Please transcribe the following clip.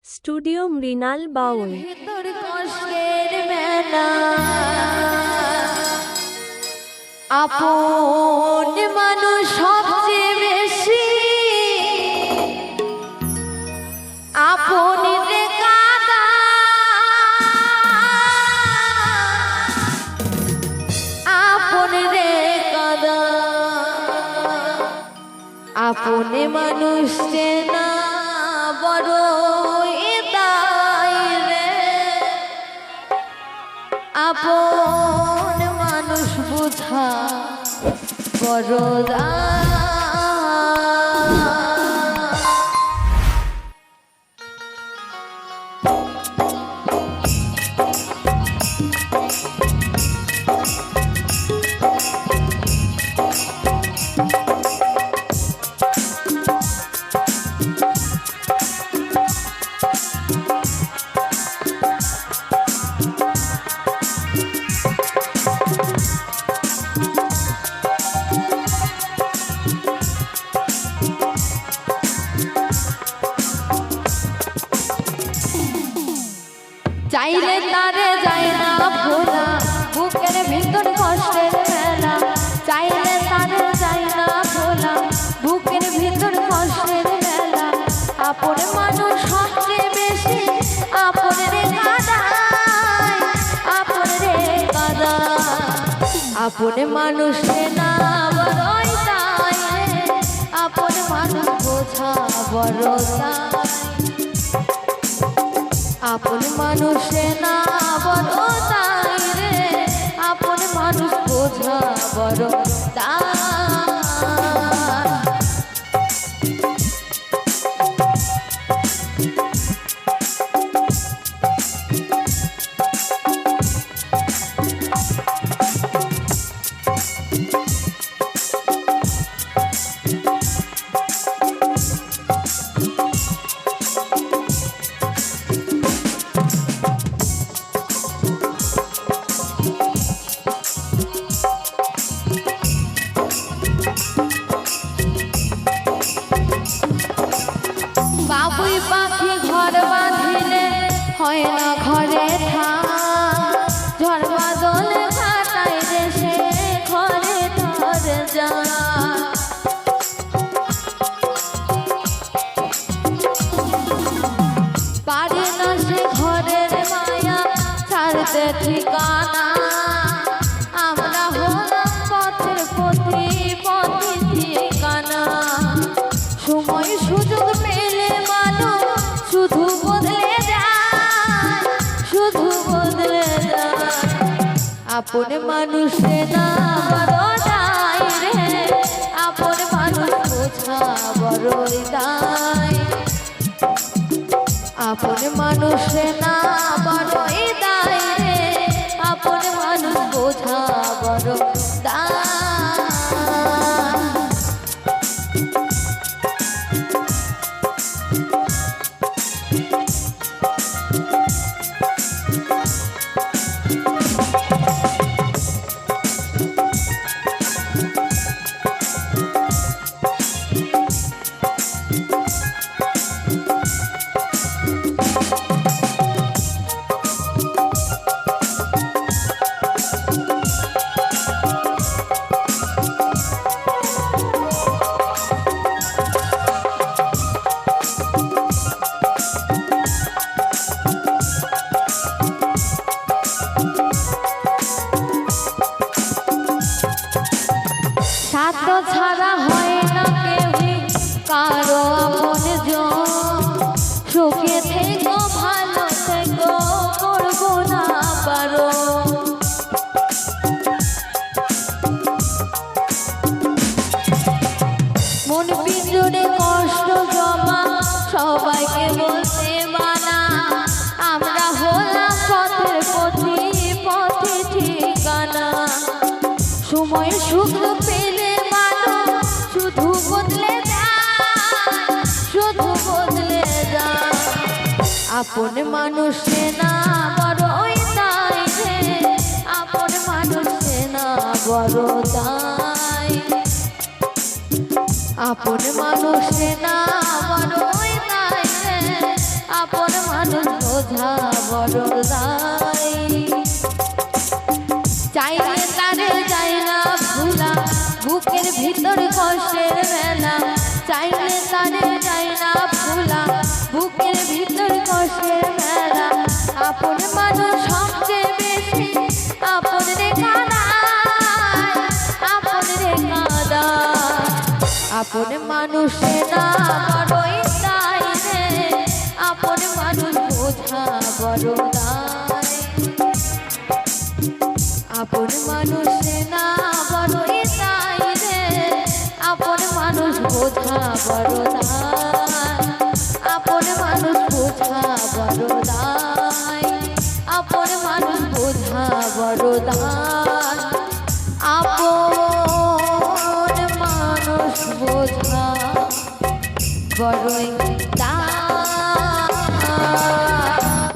Studio Mrinal বাউল। ভিতর কষ্টের মেলা আপন মানুষ সবচেয়ে বেশি আপন রে কাদা আপন রে কাদা আপন মানুষ চেনা বড় আপন মানুষ বোঝা বড় চাইলে তারে যায় না ভোলা বুকের ভিতর কষ্টের মেলা চাইলে তারে যায় না ভোলা বুকের ভিতর কষ্টের মেলা আপন মানুষ সবচেয়ে বেশি আপন রে কাদা আপন রে কাদা আপন মানুষ না বড়ই তাই আপন মানুষ বোঝা বড় আপন মানুষ না বড় তাই রে আপন মানুষ বোঝা বড় বাবুই পাখি ঘর বাঁধিলে হয় না ঘরে ঝড় বাদল কাটাই দেশে ঘরে ধরে যা পারি না সে ঘরের মায়া ছাড়তে ঠিকানা আমরা হলাম পথের পথি পথি ঠিকানা সময় সুযোগ পেলে মানুষ শুধু বদলে যায় শুধু বদলে যায় আপন মানুষ না বড় দায় রে আপন মানুষ বোঝা বড়ই দায় আপন মানুষ না বড়ই দায় রে আপন মানুষ বোঝা বড় দায় সাধ্য ছাড়া হয় না কেউই কারো আপন সুখে থেকো ভালো থেকো করবো না পারো মন পিঞ্জরে কষ্ট জমা সবাইকে বলতে মানা আমরা হলাম পথের পথি পথে ঠিকানা সময় সুখ পেলে মানুষ শুধু বদলে যায় শুধু বদলে যায় আপন মানুষ না বড়ই তাই রে আপন মানুষ না বড় তাই আপন মানুষ না বড়ই তাই রে আপন মানুষ বোঝা বড় দায় চাইলে তারে যায় না ভুলা বুকের ভিতর কষ্টের মেলা চাইলে তারে যায় না ভুলা বুকের ভিতর কষ্টের মেলা আপন মানুষ সবচেয়ে বেশি আপন রে কাঁদায় আপন রে কাঁদায় আপন মানুষে না বড়ই দায় রে আপন মানুষ বোঝা বড় দায় আপন মানুষে না বড়ই দায় রে আপন মানুষ বোঝা বড় দায় আপন মানুষ বোঝা বড় দায় আপন মানুষ বোঝা বড় দায় আপন মানুষ বোঝা বড়